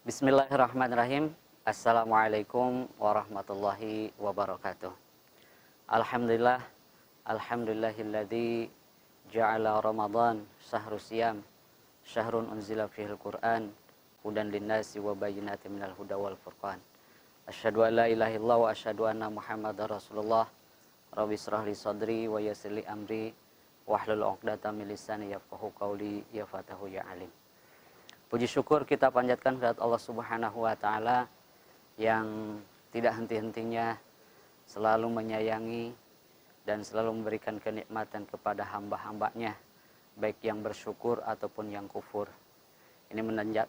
Bismillahirrahmanirrahim. Assalamualaikum warahmatullahi wabarakatuh. Alhamdulillah, alhamdulillahilladzi ja'ala Ramadan syahrul siyam, syahrun unzila fihil Qur'an, hudan linnasi wa bayyinatin minal huda wal furqan. Asyhadu an la ilaha illallah wa asyhadu anna Muhammadar Rasulullah. Rabbi shrah li sadri wa yassir li amri wahlul 'uqdatam min lisani yafqahu qawli ya fatahu ya alim. Puji syukur kita panjatkan kepada Allah Subhanahu wa taala yang tidak henti-hentinya selalu menyayangi dan selalu memberikan kenikmatan kepada hamba-hambanya, baik yang bersyukur ataupun yang kufur. Ini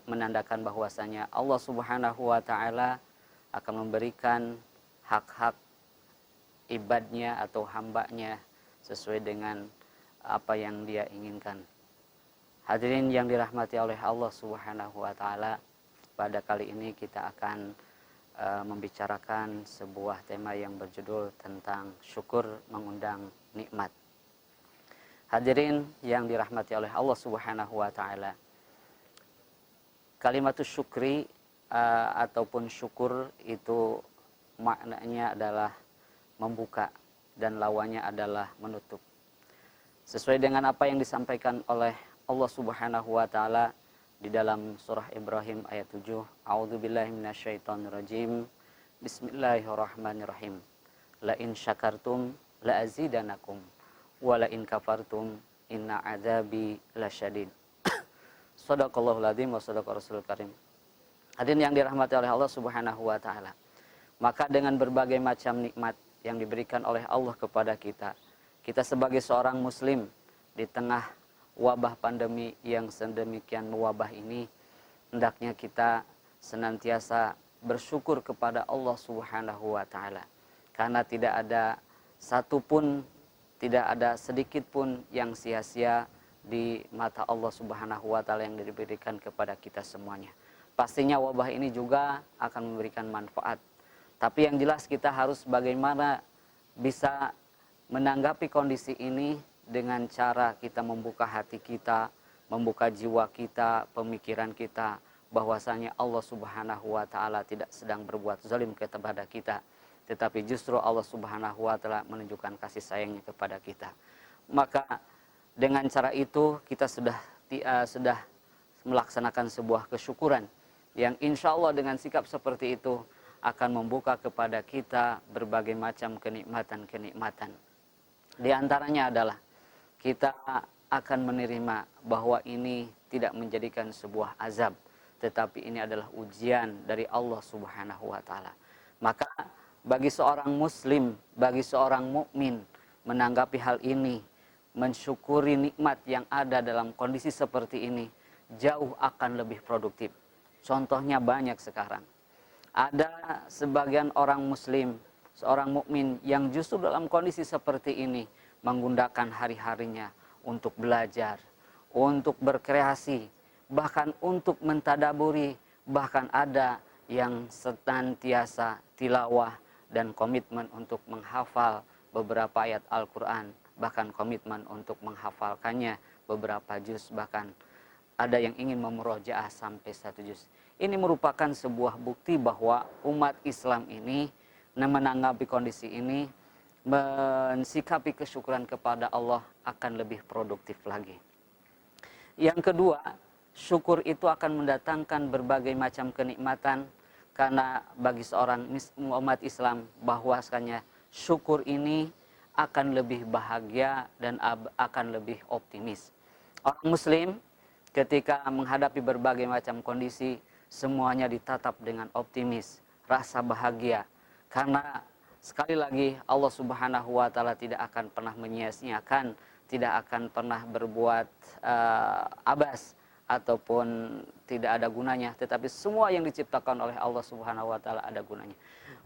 menandakan bahwasanya Allah Subhanahu wa taala akan memberikan hak-hak ibadnya atau hambanya sesuai dengan apa yang dia inginkan. Hadirin yang dirahmati oleh Allah Subhanahu wa taala, pada kali ini kita akan membicarakan sebuah tema yang berjudul tentang syukur mengundang nikmat. Hadirin yang dirahmati oleh Allah Subhanahu wa taala, kalimatus syukri ataupun syukur itu maknanya adalah membuka dan lawannya adalah menutup. Sesuai dengan apa yang disampaikan oleh Allah Subhanahu wa taala di dalam surah Ibrahim ayat 7, A'udzubillahi minasyaitonirrajim. Bismillahirrahmanirrahim. La in syakartum la azidanakum wa la in kafartum inna adzabi lasyadid. Shadaqallahul adzim wa shadaqa rasulul karim. Hadirin yang dirahmati oleh Allah Subhanahu wa taala, maka dengan berbagai macam nikmat yang diberikan oleh Allah kepada kita, kita sebagai seorang muslim di tengah wabah pandemi yang sedemikian mewabah ini, hendaknya kita senantiasa bersyukur kepada Allah Subhanahu wa taala, karena tidak ada satupun, tidak ada sedikit pun yang sia-sia di mata Allah Subhanahu wa taala yang diberikan kepada kita semuanya. Pastinya wabah ini juga akan memberikan manfaat, tapi yang jelas kita harus bagaimana bisa menanggapi kondisi ini dengan cara kita membuka hati kita, membuka jiwa kita, pemikiran kita, bahwasanya Allah Subhanahu wa taala tidak sedang berbuat zalim kepada kita, tetapi justru Allah Subhanahu wa taala menunjukkan kasih sayangnya kepada kita. Maka dengan cara itu kita sudah melaksanakan sebuah kesyukuran yang insya Allah dengan sikap seperti itu akan membuka kepada kita berbagai macam kenikmatan-kenikmatan. Di antaranya adalah kita akan menerima bahwa ini tidak menjadikan sebuah azab, tetapi ini adalah ujian dari Allah Subhanahu wa taala. Maka bagi seorang muslim, bagi seorang mukmin menanggapi hal ini, mensyukuri nikmat yang ada dalam kondisi seperti ini, jauh akan lebih produktif. Contohnya banyak sekarang. Ada sebagian orang muslim, seorang mukmin yang justru dalam kondisi seperti ini menggunakan hari-harinya untuk belajar, untuk berkreasi, bahkan untuk mentadaburi, bahkan ada yang senantiasa tilawah dan komitmen untuk menghafal beberapa ayat Al-Quran, bahkan komitmen untuk menghafalkannya beberapa juz, bahkan ada yang ingin memurojaah sampai 1 juz. Ini merupakan sebuah bukti bahwa umat Islam ini menanggapi kondisi ini, mensikapi kesyukuran kepada Allah akan lebih produktif lagi. Yang kedua, syukur itu akan mendatangkan berbagai macam kenikmatan, karena bagi seorang umat Islam bahwasanya syukur ini akan lebih bahagia dan akan lebih optimis. Orang muslim ketika menghadapi berbagai macam kondisi, semuanya ditatap dengan optimis, rasa bahagia, karena sekali lagi Allah Subhanahu wa taala tidak akan pernah menyia-nyiakan, tidak akan pernah berbuat abas ataupun tidak ada gunanya, tetapi semua yang diciptakan oleh Allah Subhanahu wa taala ada gunanya.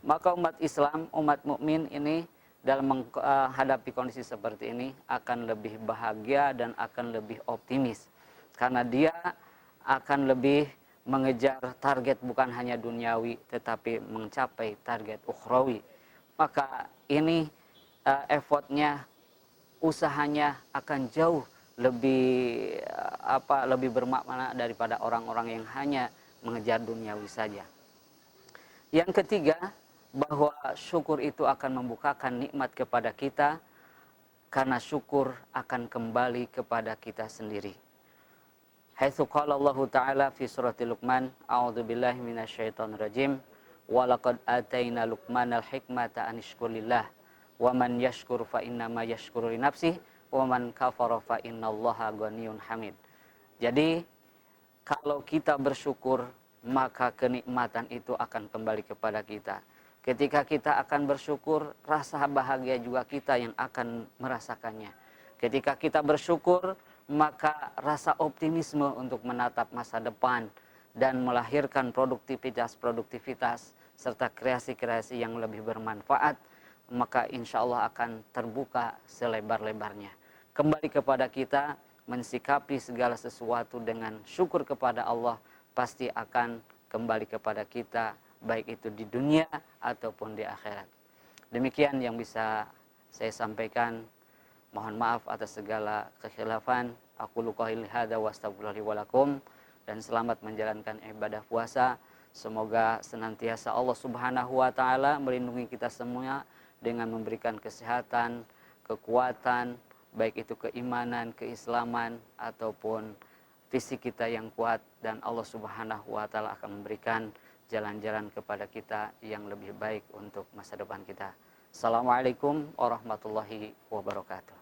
Maka umat Islam, umat mukmin ini dalam menghadapi kondisi seperti ini akan lebih bahagia dan akan lebih optimis, karena dia akan lebih mengejar target bukan hanya duniawi tetapi mencapai target ukhrawi. Maka ini effortnya, usahanya akan jauh lebih lebih bermakna daripada orang-orang yang hanya mengejar duniawi saja. Yang ketiga, bahwa syukur itu akan membukakan nikmat kepada kita, karena syukur akan kembali kepada kita sendiri. Haitsu qala Allah Ta'ala fi surati Luqman, a'udzubillahi minasyaitonirrajim, wa laqad ataina Luqmanal hikmata an yashkur lillah, wa man yashkur fa innama yashkuru li nafsihi, wa man kafara fa innallaha ghaniyyun hamid. Jadi kalau kita bersyukur, maka kenikmatan itu akan kembali kepada kita. Ketika kita akan bersyukur, rasa bahagia juga kita yang akan merasakannya. Ketika kita bersyukur, maka rasa optimisme untuk menatap masa depan dan melahirkan produktivitas serta kreasi-kreasi yang lebih bermanfaat, maka insya Allah akan terbuka selebar-lebarnya. Kembali kepada kita, mensikapi segala sesuatu dengan syukur kepada Allah, pasti akan kembali kepada kita, baik itu di dunia ataupun di akhirat. Demikian yang bisa saya sampaikan. Mohon maaf atas segala kekhilafan. Aku qouli hadza wa astaghfirullahi wa lakum, dan selamat menjalankan ibadah puasa. Semoga senantiasa Allah Subhanahu wa taala melindungi kita semua dengan memberikan kesehatan, kekuatan, baik itu keimanan, keislaman ataupun fisik kita yang kuat, dan Allah Subhanahu wa taala akan memberikan jalan-jalan kepada kita yang lebih baik untuk masa depan kita. Assalamualaikum warahmatullahi wabarakatuh.